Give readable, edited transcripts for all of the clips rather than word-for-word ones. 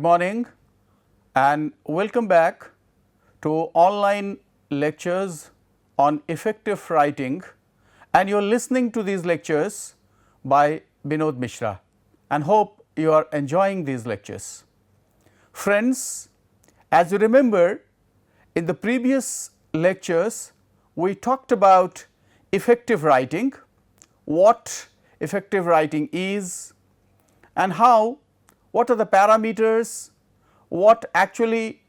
morning and welcome back to online lectures on effective writing, and you are listening to these lectures by Binod Mishra and hope you are enjoying these lectures. Friends, as you remember, in the previous lectures we talked about effective writing, what effective writing is and what are the parameters, what actually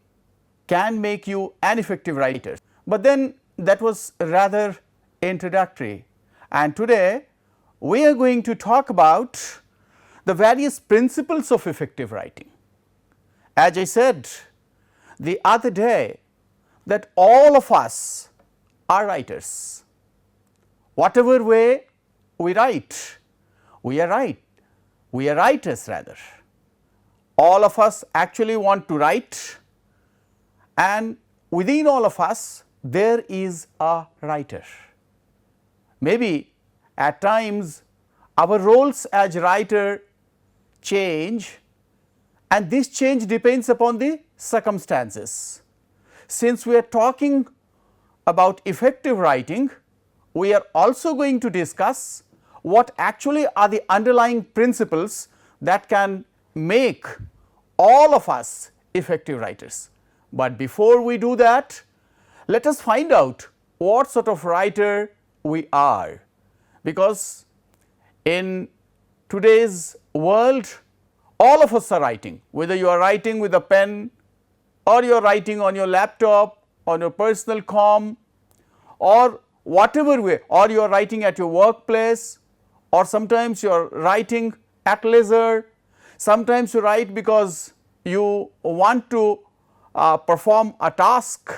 can make you an effective writer. But then that was rather introductory, and today we are going to talk about the various principles of effective writing. As I said the other day that all of us are writers. Whatever way we write, we are writers rather. All of us actually want to write, and within all of us there is a writer. Maybe at times our roles as writer change, and this change depends upon the circumstances. Since we are talking about effective writing, we are also going to discuss what actually are the underlying principles that can make all of us effective writers. But before we do that, let us find out what sort of writer we are, because in today's world all of us are writing, whether you are writing with a pen or you are writing on your laptop, on your personal com, or whatever way, or you are writing at your workplace, or sometimes you are writing at leisure, sometimes you write because you want to perform a task,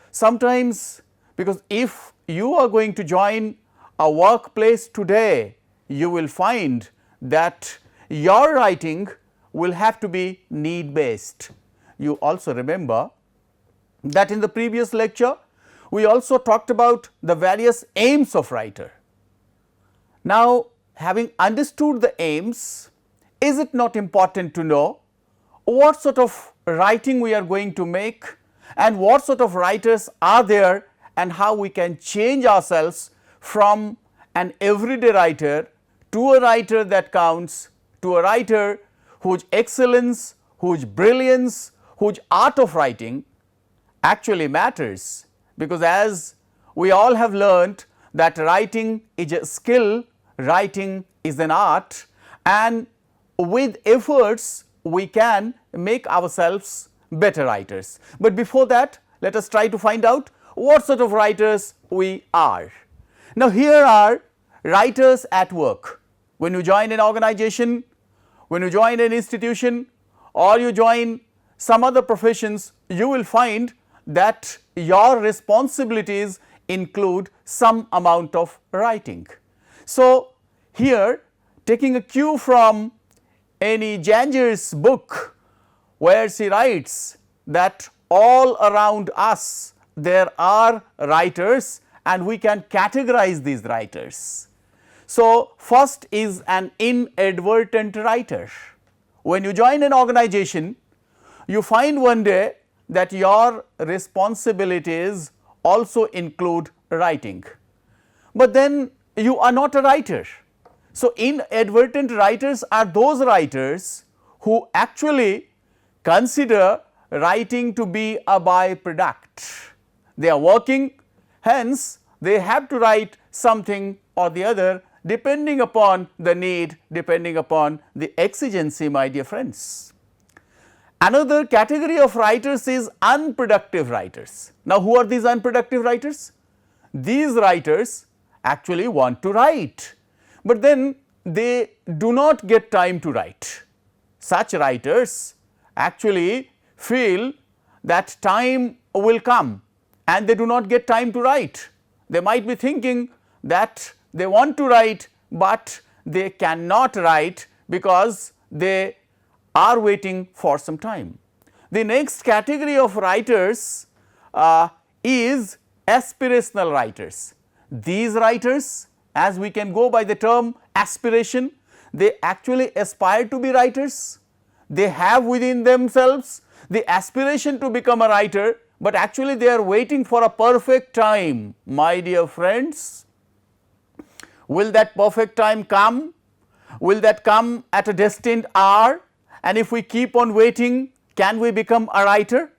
sometimes because if you are going to join a workplace today, you will find that your writing will have to be need based. You also remember that in the previous lecture we also talked about the various aims of writer. Now, having understood the aims, is it not important to know what sort of writing we are going to make and what sort of writers are there, and how we can change ourselves from an everyday writer to a writer that counts, to a writer whose excellence, whose brilliance, whose art of writing actually matters. Because as we all have learnt that writing is a skill, writing is an art, and with efforts we can make ourselves better writers. But before that, let us try to find out what sort of writers we are. Now, here are writers at work. When you join an organization, when you join an institution, or you join some other professions, you will find that your responsibilities include some amount of writing. So, here taking a cue from Annie Janger's book, where she writes that all around us there are writers and we can categorize these writers. So, first is an inadvertent writer. When you join an organization, you find one day that your responsibilities also include writing, but then you are not a writer. So, inadvertent writers are those writers who actually consider writing to be a byproduct. They are working, hence they have to write something or the other depending upon the need, depending upon the exigency, my dear friends. Another category of writers is unproductive writers. Now, who are these unproductive writers? These writers actually want to write, but then they do not get time to write. Such writers actually feel that time will come and they do not get time to write. They might be thinking that they want to write, but they cannot write because they are waiting for some time. The next category of writers is aspirational writers. These writers, as we can go by the term aspiration, they actually aspire to be writers. they have within themselves the aspiration to become a writer, but actually they are waiting for a perfect time. My dear friends, will that perfect time come? Will that come at a destined hour? And if we keep on waiting, can we become a writer?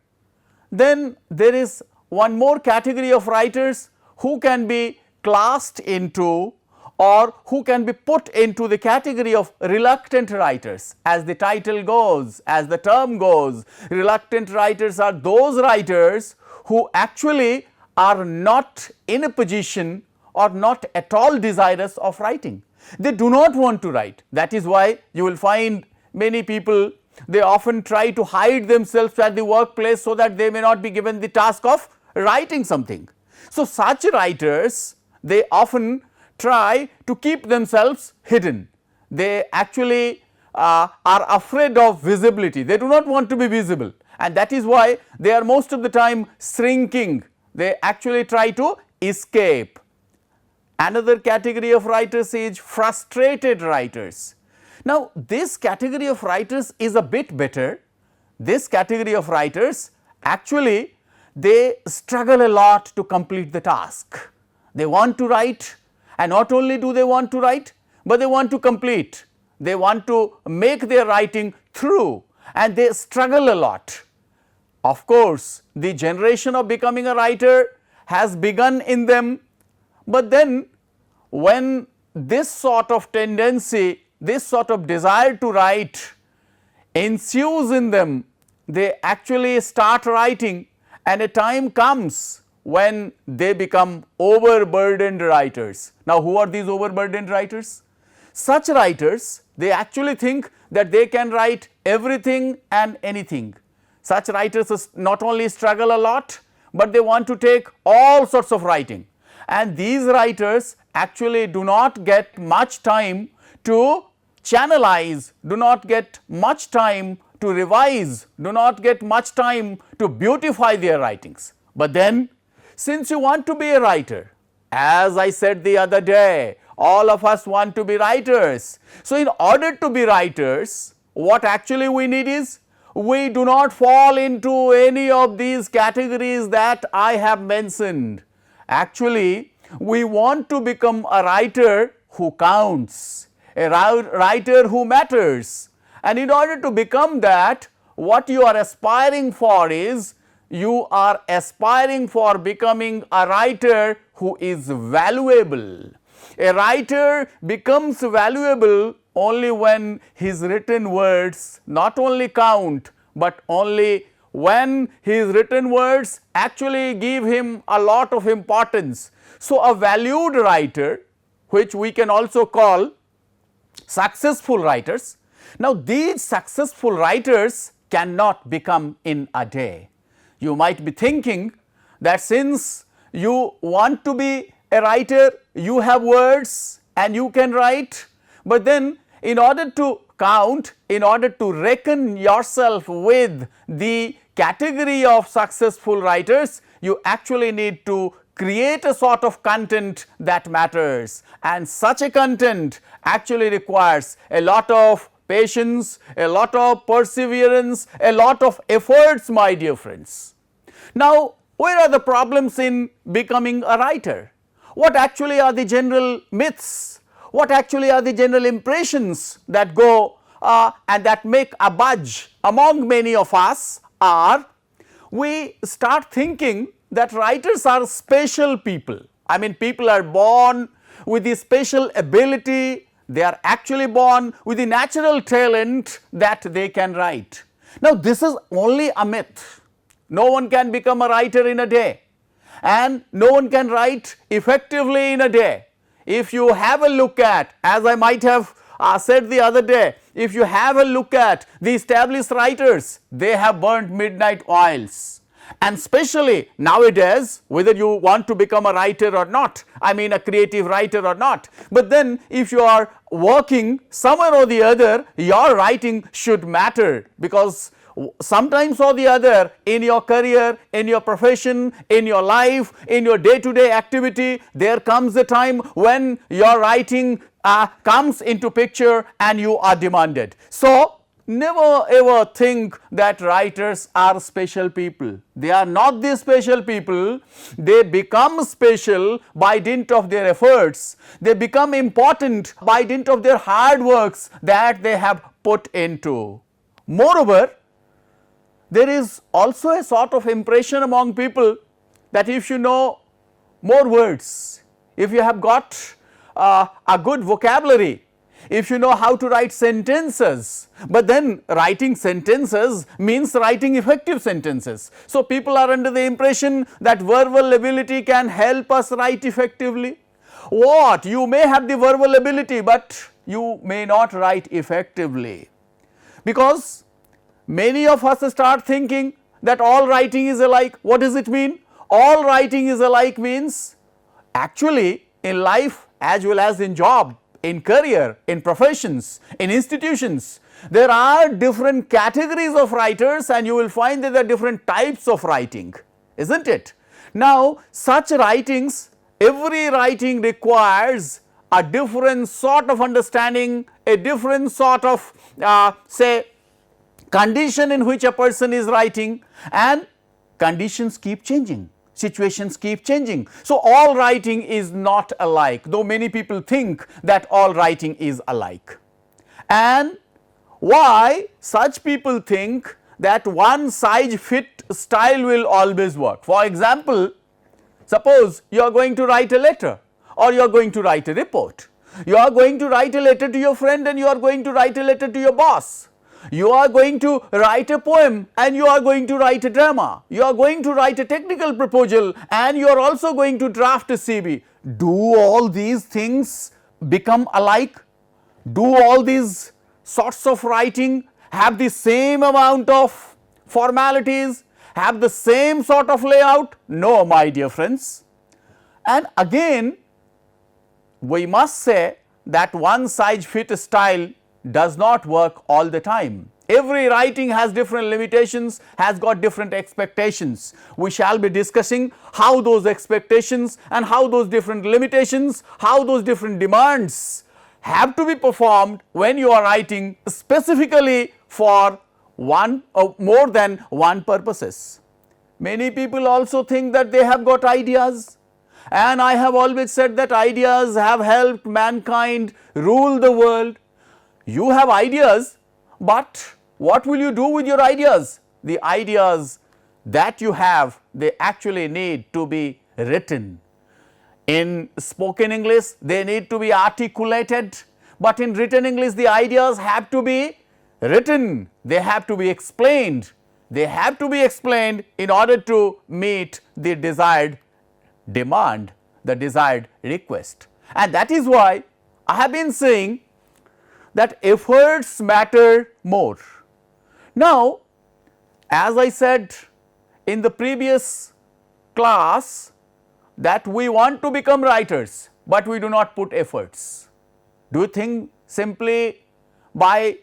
Then there is one more category of writers who can be classed into, or who can be put into the category of reluctant writers. As the title goes, as the term goes, reluctant writers are those writers who actually are not in a position or not at all desirous of writing. They do not want to write. That is why you will find many people, they often try to hide themselves at the workplace so that they may not be given the task of writing something. So, such writers, they often try to keep themselves hidden. They actually are afraid of visibility. They do not want to be visible, and that is why they are most of the time shrinking. They actually try to escape. Another category of writers is frustrated writers. Now, this category of writers is a bit better. This category of writers actually they struggle a lot to complete the task. They want to write, and not only do they want to write, but they want to complete. They want to make their writing through, and they struggle a lot. Of course, the generation of becoming a writer has begun in them, but then when this sort of tendency, this sort of desire to write ensues in them, they actually start writing, and a time comes when they become overburdened writers. Now, who are these overburdened writers? Such writers, they actually think that they can write everything and anything. Such writers not only struggle a lot, but they want to take all sorts of writing, and these writers actually do not get much time to channelize, do not get much time to revise, do not get much time to beautify their writings. But then, since you want to be a writer, as I said the other day, all of us want to be writers. So, in order to be writers, what actually we need is, we do not fall into any of these categories that I have mentioned. Actually, we want to become a writer who counts, a writer who matters. And in order to become that, what you are aspiring for is, you are aspiring for becoming a writer who is valuable. A writer becomes valuable only when his written words not only count, but only when his written words actually give him a lot of importance. So, a valued writer, which we can also call successful writers. Now, these successful writers cannot become in a day. You might be thinking that since you want to be a writer, you have words and you can write, but then in order to count, in order to reckon yourself with the category of successful writers, you actually need to create a sort of content that matters, and such a content actually requires a lot of patience, a lot of perseverance, a lot of efforts, my dear friends. Now, where are the problems in becoming a writer? What actually are the general myths? What actually are the general impressions that go and that make a buzz among many of us are, we start thinking that writers are special people. I mean, people are born with the special ability, they are actually born with the natural talent that they can write. Now, this is only a myth. No one can become a writer in a day, and no one can write effectively in a day. If you have a look at, as I might have said the other day, if you have a look at the established writers, they have burnt midnight oils. And especially nowadays, whether you want to become a writer or not, I mean a creative writer or not, but then if you are working somewhere or the other, your writing should matter, because sometimes or the other in your career, in your profession, in your life, in your day-to-day activity, there comes a time when your writing comes into picture and you are demanded. So, never ever think that writers are special people. They are not the special people. They become special by dint of their efforts. They become important by dint of their hard works that they have put into. Moreover, there is also a sort of impression among people that if you know more words, if you have got a good vocabulary, if you know how to write sentences, but then writing sentences means writing effective sentences. So, people are under the impression that verbal ability can help us write effectively. What? You may have the verbal ability, but you may not write effectively, because many of us start thinking that all writing is alike. What does it mean? All writing is alike means actually in life as well as in job, in career, in professions, in institutions, there are different categories of writers, and you will find that there are different types of writing, isn't it? Now, such writings, every writing requires a different sort of understanding, a different sort of say condition in which a person is writing, and conditions keep changing, situations keep changing. So, all writing is not alike, though many people think that all writing is alike. And why such people think that one size fit style will always work? For example, suppose you are going to write a letter, or you are going to write a report, you are going to write a letter to your friend, and you are going to write a letter to your boss. You are going to write a poem, and you are going to write a drama. You are going to write a technical proposal, and you are also going to draft a CV. Do all these things become alike? Do all these sorts of writing have the same amount of formalities, have the same sort of layout? No, my dear friends. And again, we must say that one size fits style does not work all the time. Every writing has different limitations, has got different expectations. We shall be discussing how those expectations and how those different limitations, how those different demands have to be performed when you are writing specifically for one or more than one purposes. Many people also think that they have got ideas, and I have always said that ideas have helped mankind rule the world. You have ideas, but what will you do with your ideas? The ideas that you have, they actually need to be written. In spoken English, they need to be articulated, but in written English, the ideas have to be written, they have to be explained. They have to be explained in order to meet the desired demand, the desired request. And that is why I have been saying that efforts matter more. Now, as I said in the previous class, that we want to become writers, but we do not put efforts. Do you think simply by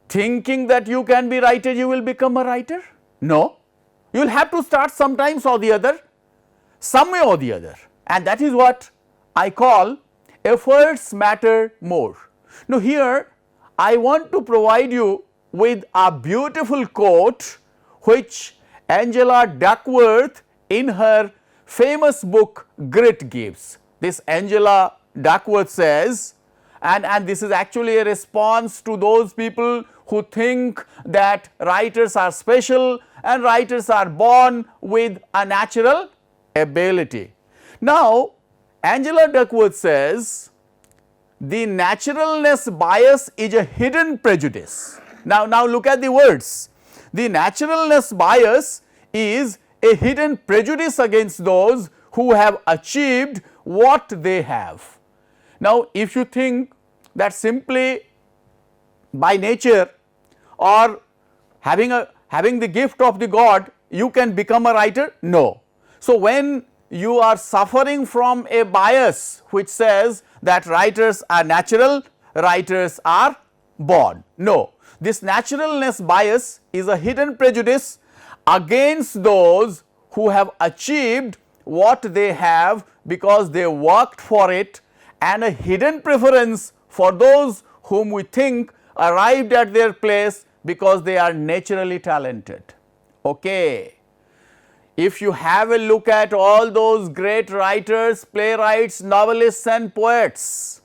thinking that you can be writer, you will become a writer? No, you will have to start sometimes or the other, some way or the other, and that is what I call efforts matter more. Now, here I want to provide you with a beautiful quote which Angela Duckworth in her famous book Grit gives. This Angela Duckworth says, and this is actually a response to those people who think that writers are special and writers are born with a natural ability. Now, Angela Duckworth says, the naturalness bias is a hidden prejudice. Now look at the words. The naturalness bias is a hidden prejudice against those who have achieved what they have. Now, if you think that simply by nature or having the gift of the God you can become a writer, no. So, when you are suffering from a bias which says that writers are natural, writers are born, no. This naturalness bias is a hidden prejudice against those who have achieved what they have because they worked for it, and a hidden preference for those whom we think arrived at their place because they are naturally talented. Okay. If you have a look at all those great writers, playwrights, novelists and poets,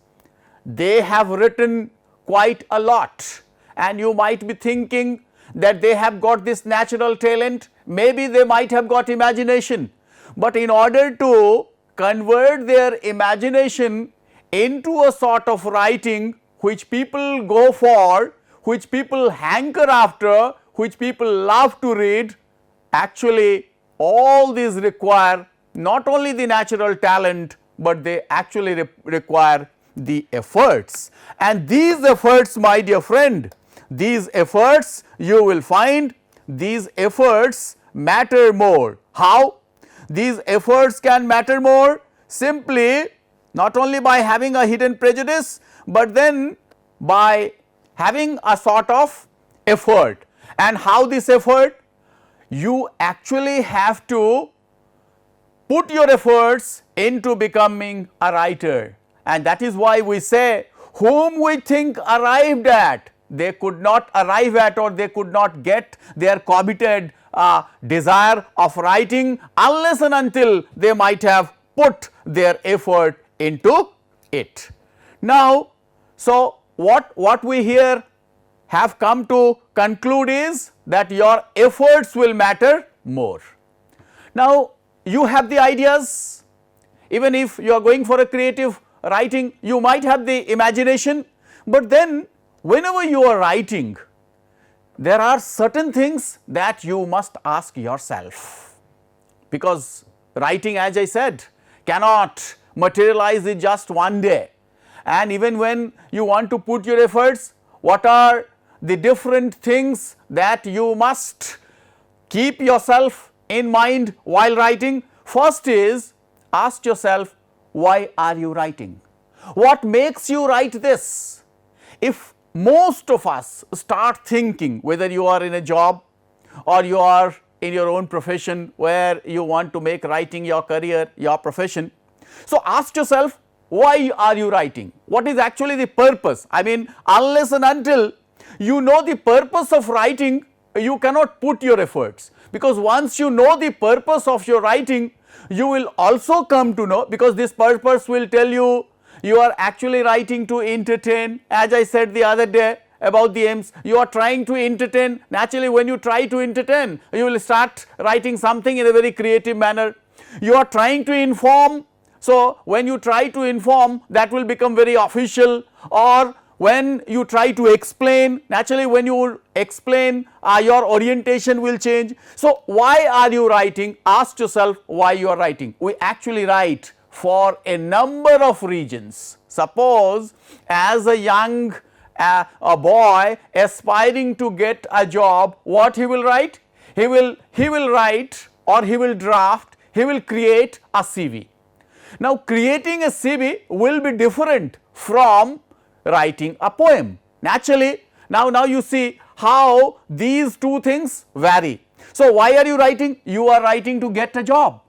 they have written quite a lot, and you might be thinking that they have got this natural talent, maybe they might have got imagination, but in order to convert their imagination into a sort of writing which people go for, which people hanker after, which people love to read, actually all these require not only the natural talent, but they actually require the efforts. And these efforts, my dear friend, these efforts you will find, these efforts matter more. How? These efforts can matter more simply not only by having a hidden prejudice, but then by having a sort of effort. And how this effort? You actually have to put your efforts into becoming a writer, and that is why we say, whom we think arrived at, they could not arrive at, or they could not get their coveted desire of writing unless and until they might have put their effort into it. Now, so what we here have come to conclude is that your efforts will matter more. Now, you have the ideas, even if you are going for a creative writing, you might have the imagination, but then whenever you are writing, there are certain things that you must ask yourself, because writing, as I said, cannot materialize in just one day, and even when you want to put your efforts, what are the different things that you must keep yourself in mind while writing? First is, ask yourself, why are you writing? What makes you write this? If most of us start thinking, whether you are in a job or you are in your own profession where you want to make writing your career, your profession, so ask yourself, why are you writing? What is actually the purpose? I mean, unless and until you know the purpose of writing, you cannot put your efforts, because once you know the purpose of your writing, you will also come to know, because this purpose will tell you, you are actually writing to entertain. As I said the other day about the aims, you are trying to entertain. Naturally, when you try to entertain, you will start writing something in a very creative manner. You are trying to inform, so when you try to inform, that will become very official. Or when you try to explain, naturally when you explain, your orientation will change. So why are you writing? Ask yourself why you are writing. We actually write for a number of reasons. Suppose as a young a boy aspiring to get a job, what he will write? He will write, or he will draft, he will create a CV. Now, creating a CV will be different from writing a poem. Naturally, now you see how these two things vary. So, why are you writing? You are writing to get a job.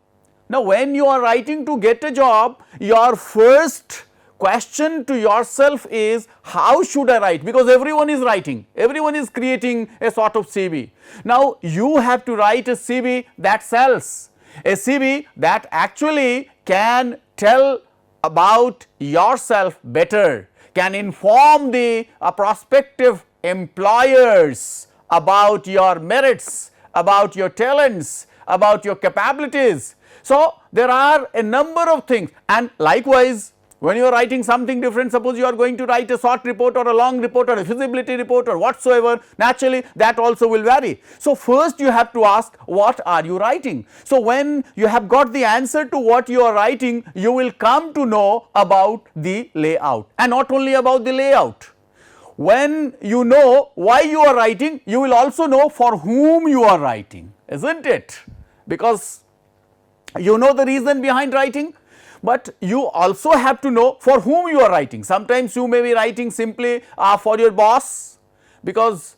Now, when you are writing to get a job, your first question to yourself is, how should I write? Because everyone is writing, everyone is creating a sort of CV. Now, you have to write a CV that sells, a CV that actually can tell about yourself better, can inform the prospective employers about your merits, about your talents, about your capabilities. So, there are a number of things, and likewise when you are writing something different, suppose you are going to write a short report or a long report or a feasibility report or whatsoever, naturally that also will vary. So, first you have to ask, what are you writing? So, when you have got the answer to what you are writing, you will come to know about the layout, and not only about the layout. When you know why you are writing, you will also know for whom you are writing, isn't it? Because you know the reason behind writing, but you also have to know for whom you are writing. Sometimes you may be writing simply for your boss, because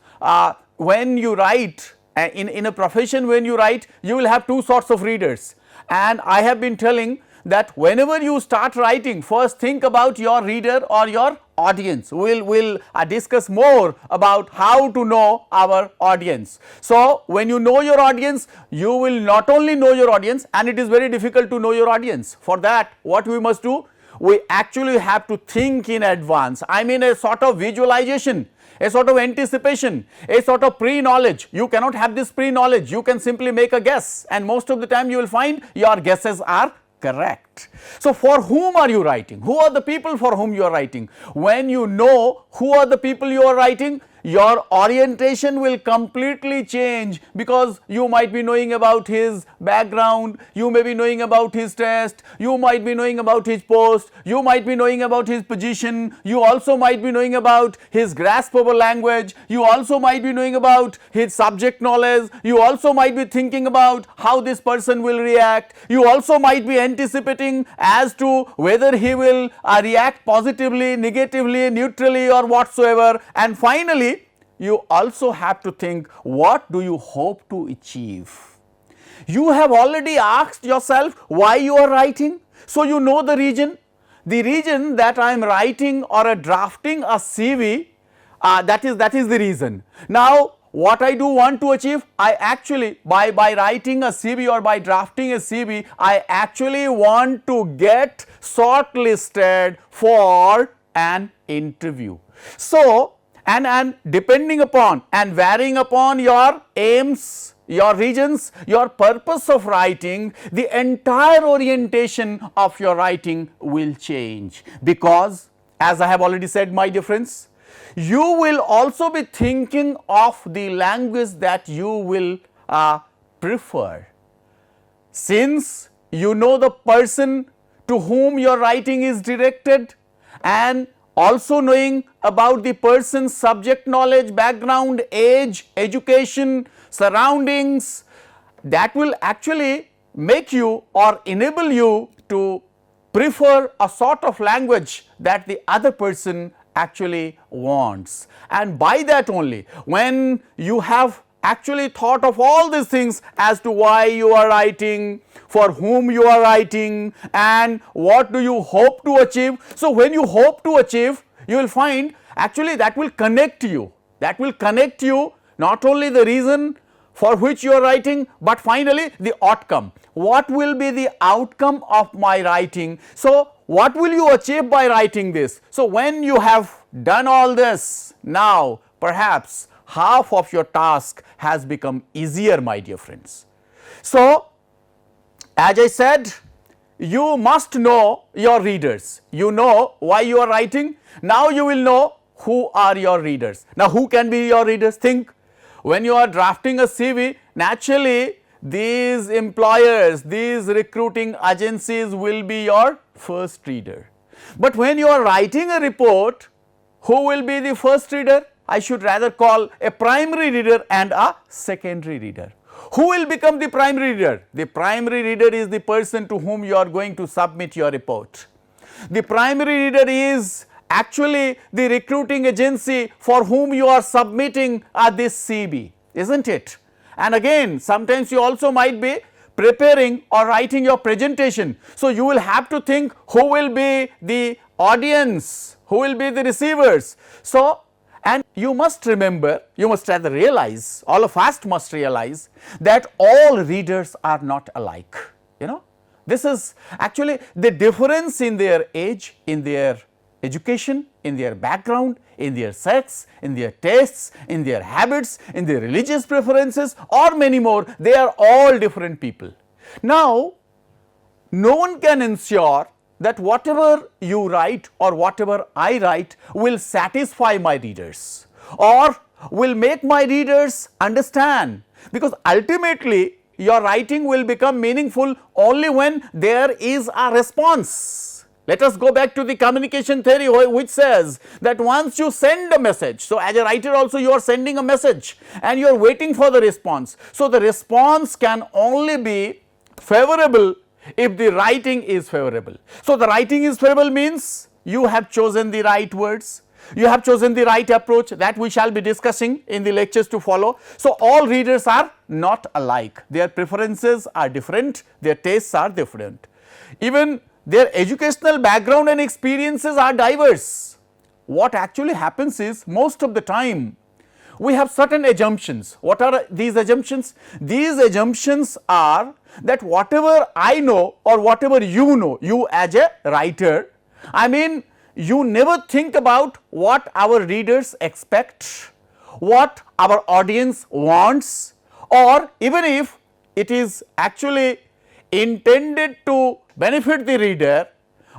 when you write in a profession, when you write, you will have two sorts of readers, and I have been telling that whenever you start writing, first think about your reader or your audience. We'll discuss more about how to know our audience. So, when you know your audience, you will not only know your audience, and it is very difficult to know your audience. For that, what we must do? We actually have to think in advance. I mean, a sort of visualization, a sort of anticipation, a sort of pre-knowledge. You cannot have this pre-knowledge. You can simply make a guess, and most of the time you will find your guesses are correct. So, for whom are you writing? Who are the people for whom you are writing? When you know who are the people you are writing, your orientation will completely change, because you might be knowing about his background, you may be knowing about his test, you might be knowing about his post, you might be knowing about his position, you also might be knowing about his grasp of a language, you also might be knowing about his subject knowledge, you also might be thinking about how this person will react, you also might be anticipating as to whether he will react positively, negatively, neutrally or whatsoever, and finally you also have to think, what do you hope to achieve? You have already asked yourself why you are writing, so you know the reason that I am writing or drafting a CV, that is the reason. Now, what I do want to achieve, I actually by writing a CV or by drafting a CV, I actually want to get shortlisted for an interview. So, and depending upon and varying upon your aims, your regions, your purpose of writing, the entire orientation of your writing will change, because as I have already said, my dear friends, you will also be thinking of the language that you will prefer. Since you know the person to whom your writing is directed, and also knowing about the person's subject knowledge, background, age, education, surroundings, that will actually make you or enable you to prefer a sort of language that the other person actually wants. And by that only, when you have actually thought of all these things as to why you are writing, for whom you are writing, and what do you hope to achieve. So, when you hope to achieve, you will find actually that will connect you, not only the reason for which you are writing, but finally the outcome. What will be the outcome of my writing? So, what will you achieve by writing this? So, when you have done all this, now perhaps half of your task has become easier, my dear friends. So, as I said, you must know your readers. You know why you are writing. Now, you will know who are your readers. Now, who can be your readers? Think, when you are drafting a CV, naturally these employers, these recruiting agencies will be your first reader. But when you are writing a report, who will be the first reader? I should rather call a primary reader and a secondary reader. Who will become the primary reader? The primary reader is the person to whom you are going to submit your report. The primary reader is actually the recruiting agency for whom you are submitting this CV, isn't it? And again, sometimes you also might be preparing or writing your presentation. So, you will have to think who will be the audience, who will be the receivers. So, and you must remember, you must rather realize, all of us must realize that all readers are not alike, you know. This is actually the difference in their age, in their education, in their background, in their sex, in their tastes, in their habits, in their religious preferences or many more. They are all different people. Now, no one can ensure that whatever you write or whatever I write will satisfy my readers or will make my readers understand, because ultimately your writing will become meaningful only when there is a response. Let us go back to the communication theory, which says that once you send a message, so as a writer also you are sending a message and you are waiting for the response. So, the response can only be favorable if the writing is favorable. So, the writing is favorable means you have chosen the right words, you have chosen the right approach, that we shall be discussing in the lectures to follow. So, all readers are not alike, their preferences are different, their tastes are different. even their educational background and experiences are diverse. What actually happens is, most of the time we have certain assumptions. What are these assumptions? These assumptions are that whatever I know or whatever you know, you as a writer, I mean, you never think about what our readers expect, what our audience wants, or even if it is actually intended to benefit the reader,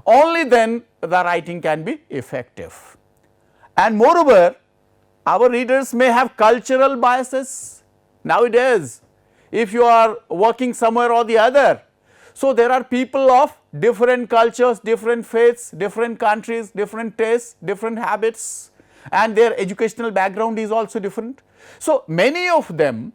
only then the writing can be effective. And moreover, our readers may have cultural biases nowadays, if you are working somewhere or the other. So, there are people of different cultures, different faiths, different countries, different tastes, different habits, and their educational background is also different. So, many of them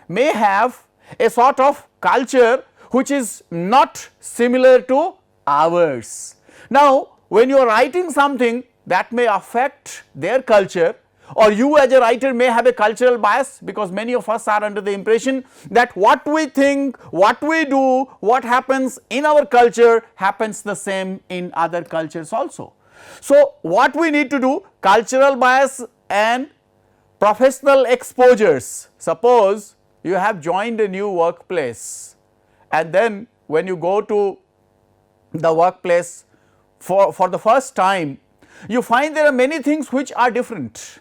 may have a sort of culture which is not similar to ours. Now, when you are writing something that may affect their culture, or you as a writer may have a cultural bias, because many of us are under the impression that what we think, what we do, what happens in our culture happens the same in other cultures also. So, what we need to do, cultural bias and professional exposures. Suppose you have joined a new workplace, and then when you go to the workplace for the first time, you find there are many things which are different,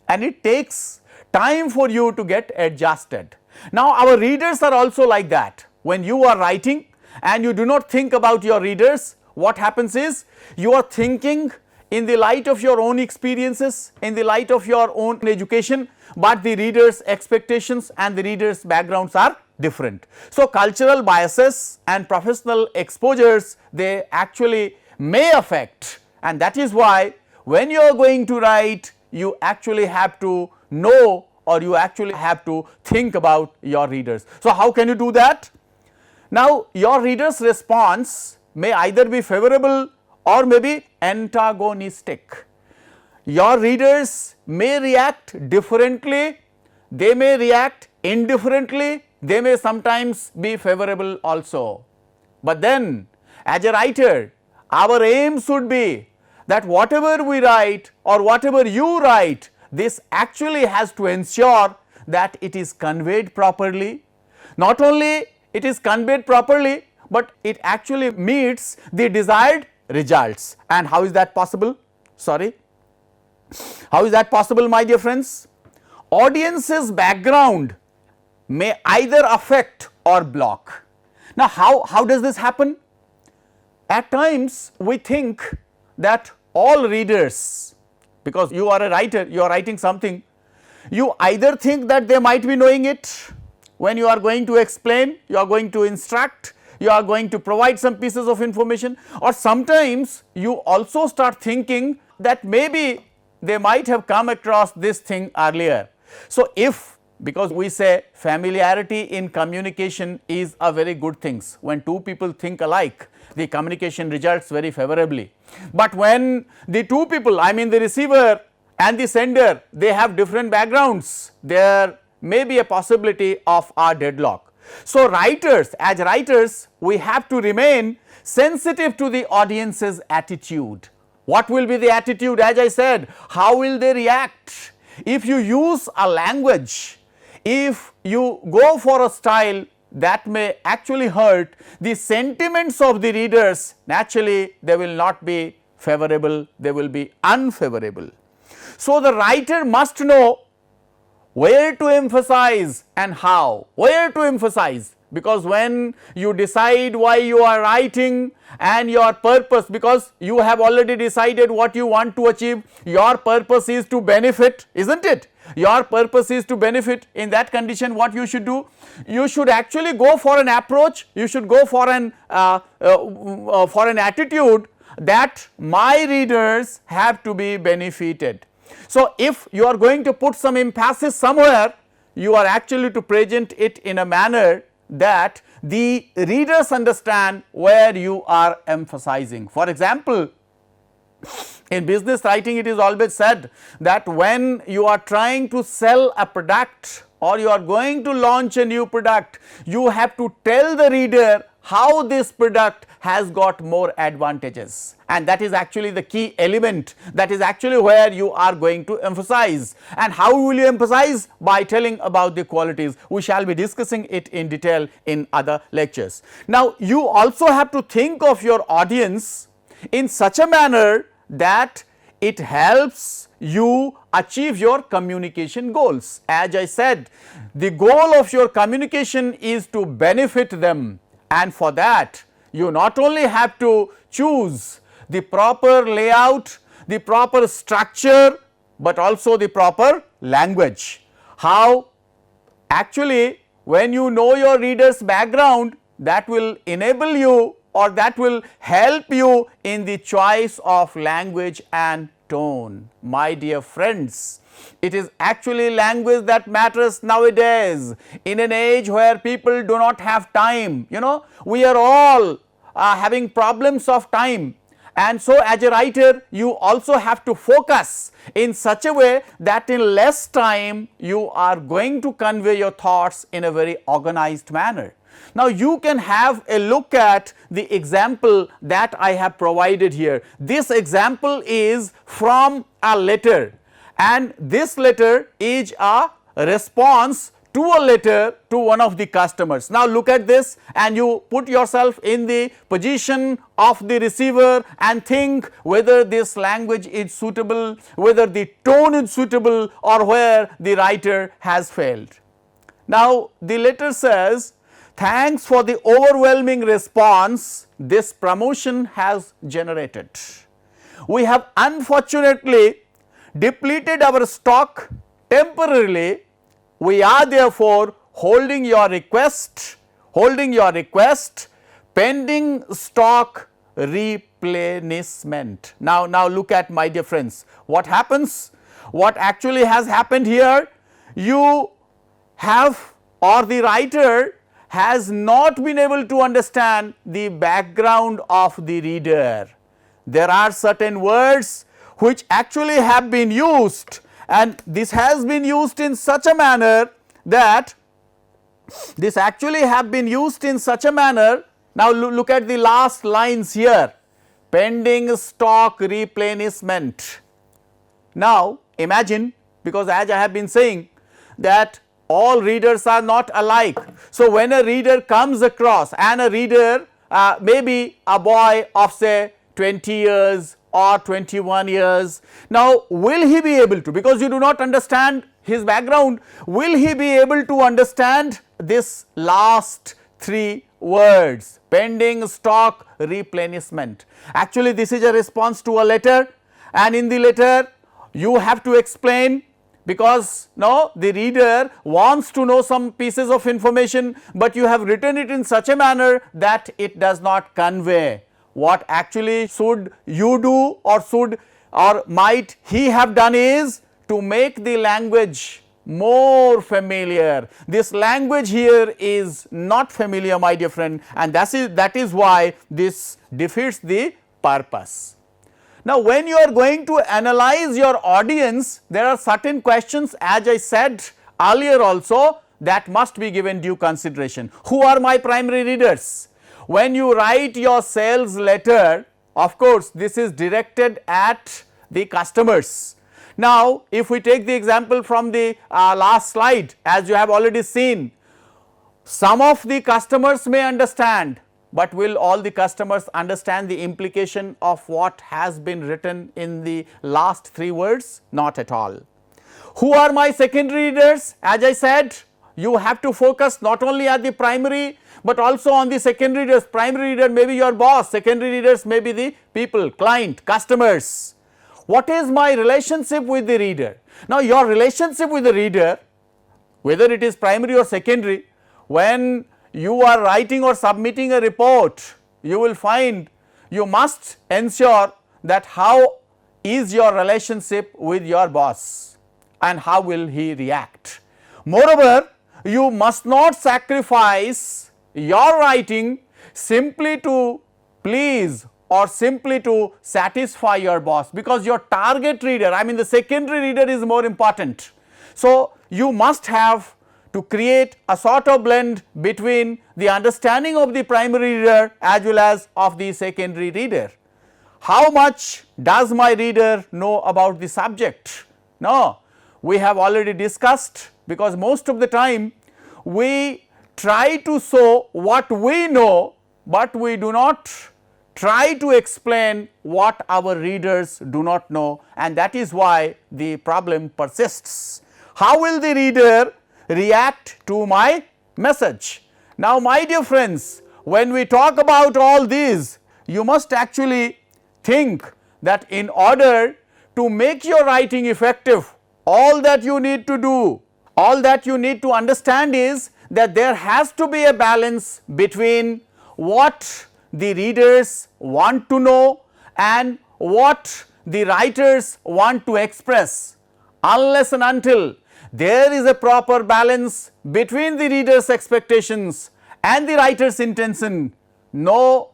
and it takes time for you to get adjusted. Now, our readers are also like that. When you are writing and you do not think about your readers, what happens is, you are thinking in the light of your own experiences, in the light of your own education, but the readers' expectations and the readers' backgrounds are different. So, cultural biases and professional exposures, they actually may affect, and that is why when you are going to write, you actually have to know, or you actually have to think about your readers. So, how can you do that? Now, your readers' response may either be favorable or maybe antagonistic. Your readers may react differently, they may react indifferently, they may sometimes be favorable also. But then, as a writer, our aim should be that whatever we write or whatever you write, this actually has to ensure that it is conveyed properly. Not only it is conveyed properly, but it actually meets the desired results. And how is that possible? Sorry, how is that possible, my dear friends? Audience's background may either affect or block. Now, how does this happen? At times we think that all readers, because you are a writer, you are writing something, you either think that they might be knowing it when you are going to explain, you are going to instruct, you are going to provide some pieces of information, or sometimes you also start thinking that maybe they might have come across this thing earlier. So, if, because we say familiarity in communication is a very good thing, when two people think alike, the communication results very favorably. But when the two people, I mean the receiver and the sender, they have different backgrounds, there may be a possibility of a deadlock. So, writers, as writers, we have to remain sensitive to the audience's attitude. What will be the attitude? As I said, how will they react? If you use a language, if you go for a style that may actually hurt the sentiments of the readers, naturally they will not be favorable, they will be unfavorable. So, the writer must know where to emphasize and how, where to emphasize, because when you decide why you are writing and your purpose, because you have already decided what you want to achieve, your purpose is to benefit, isn't it? Your purpose is to benefit. In that condition, what you should do? You should actually go for an approach, you should go for an attitude that my readers have to be benefited. So, if you are going to put some emphasis somewhere, you are actually to present it in a manner that the readers understand where you are emphasizing. For example, in business writing, it is always said that when you are trying to sell a product or you are going to launch a new product, you have to tell the reader how this product has got more advantages, and that is actually the key element, that is actually where you are going to emphasize. And how will you emphasize? By telling about the qualities. We shall be discussing it in detail in other lectures. Now, you also have to think of your audience in such a manner that it helps you achieve your communication goals. As I said, the goal of your communication is to benefit them, and for that you not only have to choose the proper layout, the proper structure, but also the proper language. How? Actually, when you know your reader's background, that will enable you, or that will help you in the choice of language and tone. My dear friends, it is actually language that matters nowadays, in an age where people do not have time. We are all having problems of time, and so as a writer you also have to focus in such a way that in less time you are going to convey your thoughts in a very organized manner. Now, you can have a look at the example that I have provided here. This example is from a letter, and this letter is a response to a letter to one of the customers. Now, look at this and you put yourself in the position of the receiver and think whether this language is suitable, whether the tone is suitable, or where the writer has failed. Now, the letter says, "Thanks for the overwhelming response this promotion has generated. We have unfortunately depleted our stock temporarily. We are therefore holding your request pending stock replenishment." Now look at, my dear friends, what happens, what actually has happened here. You have, or the writer has not been able to understand the background of the reader. There are certain words which actually have been used, and this has been used in such a manner that now look at the last lines here, pending stock replenishment. Now imagine, because as I have been saying that all readers are not alike. So, when a reader comes across, and a reader may be a boy of say 20 years or 21 years, now will he be able to, because you do not understand his background, will he be able to understand this last three words, pending stock replenishment? Actually, this is a response to a letter, and in the letter you have to explain, because now the reader wants to know some pieces of information, but you have written it in such a manner that it does not convey. What actually should you do, or might he have done, is to make the language more familiar. This language here is not familiar, my dear friend, and that is why this defeats the purpose. Now, when you are going to analyze your audience, there are certain questions, as I said earlier also, that must be given due consideration. Who are my primary readers? When you write your sales letter, of course, this is directed at the customers. Now, if we take the example from the last slide, as you have already seen, some of the customers may understand, but will all the customers understand the implication of what has been written in the last three words? Not at all. Who are my secondary readers? As I said, you have to focus not only at the primary, but also on the secondary readers. Primary reader may be your boss, secondary readers may be the people, client, customers. What is my relationship with the reader? Now, your relationship with the reader, whether it is primary or secondary, when you are writing or submitting a report, you will find you must ensure that how is your relationship with your boss and how will he react. Moreover, you must not sacrifice your writing simply to please or simply to satisfy your boss, because your target reader, I mean the secondary reader, is more important. So, you must have to create a sort of blend between the understanding of the primary reader as well as of the secondary reader. How much does my reader know about the subject? No, we have already discussed, because most of the time we try to show what we know, but we do not try to explain what our readers do not know, and that is why the problem persists. How will the reader react to my message? Now, my dear friends, when we talk about all these, you must actually think that in order to make your writing effective, all that you need to do, all that you need to understand is that there has to be a balance between what the readers want to know and what the writers want to express. Unless and until there is a proper balance between the reader's expectations and the writer's intention, no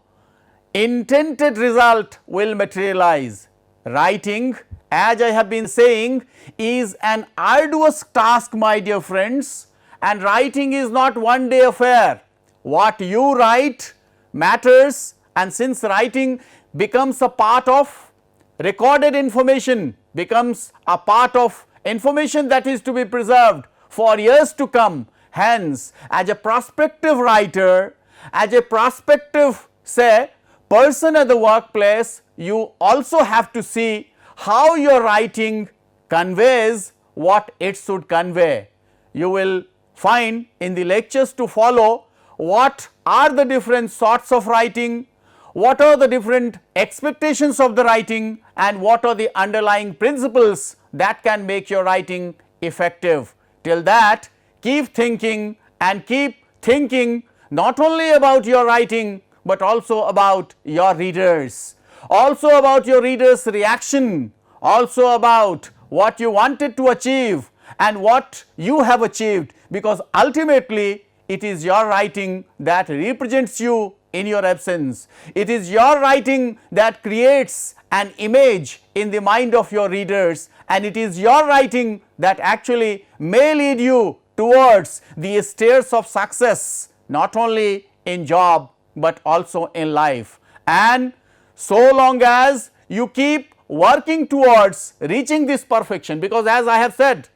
intended result will materialize. Writing, as I have been saying, is an arduous task, my dear friends, and writing is not one day affair. What you write matters, and since writing becomes a part of recorded information, becomes a part of information that is to be preserved for years to come, hence as a prospective writer, as a prospective say person at the workplace, you also have to see how your writing conveys what it should convey. You will find in the lectures to follow what are the different sorts of writing, what are the different expectations of the writing, and what are the underlying principles that can make your writing effective. Till that, keep thinking and keep thinking not only about your writing but also about your readers, also about your readers' reaction, also about what you wanted to achieve and what you have achieved, because ultimately it is your writing that represents you in your absence. It is your writing that creates an image in the mind of your readers, and it is your writing that actually may lead you towards the stairs of success, not only in job but also in life. And so long as you keep working towards reaching this perfection, because as I have said,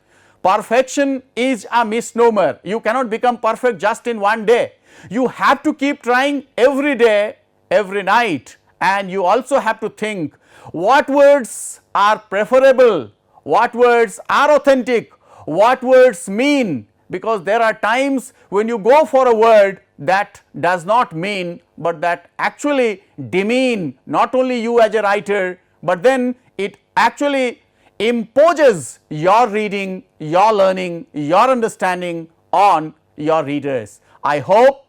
perfection is a misnomer. You cannot become perfect just in one day. You have to keep trying every day, every night, and you also have to think what words are preferable, what words are authentic, what words mean, because there are times when you go for a word that does not mean but that actually demean not only you as a writer, but then it actually imposes your reading, your learning, your understanding on your readers. I hope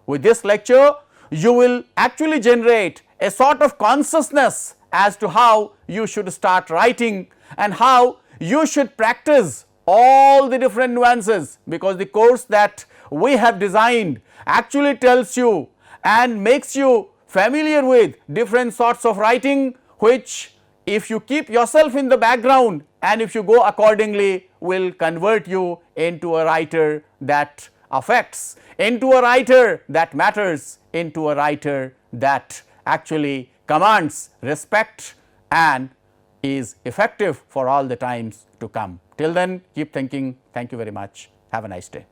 with this lecture you will actually generate a sort of consciousness as to how you should start writing and how you should practice all the different nuances, because the course that we have designed actually tells you and makes you familiar with different sorts of writing, which if you keep yourself in the background and if you go accordingly will convert you into a writer that affects, into a writer that matters, into a writer that actually commands respect and is effective for all the times to come. Till then, keep thinking. Thank you very much. Have a nice day.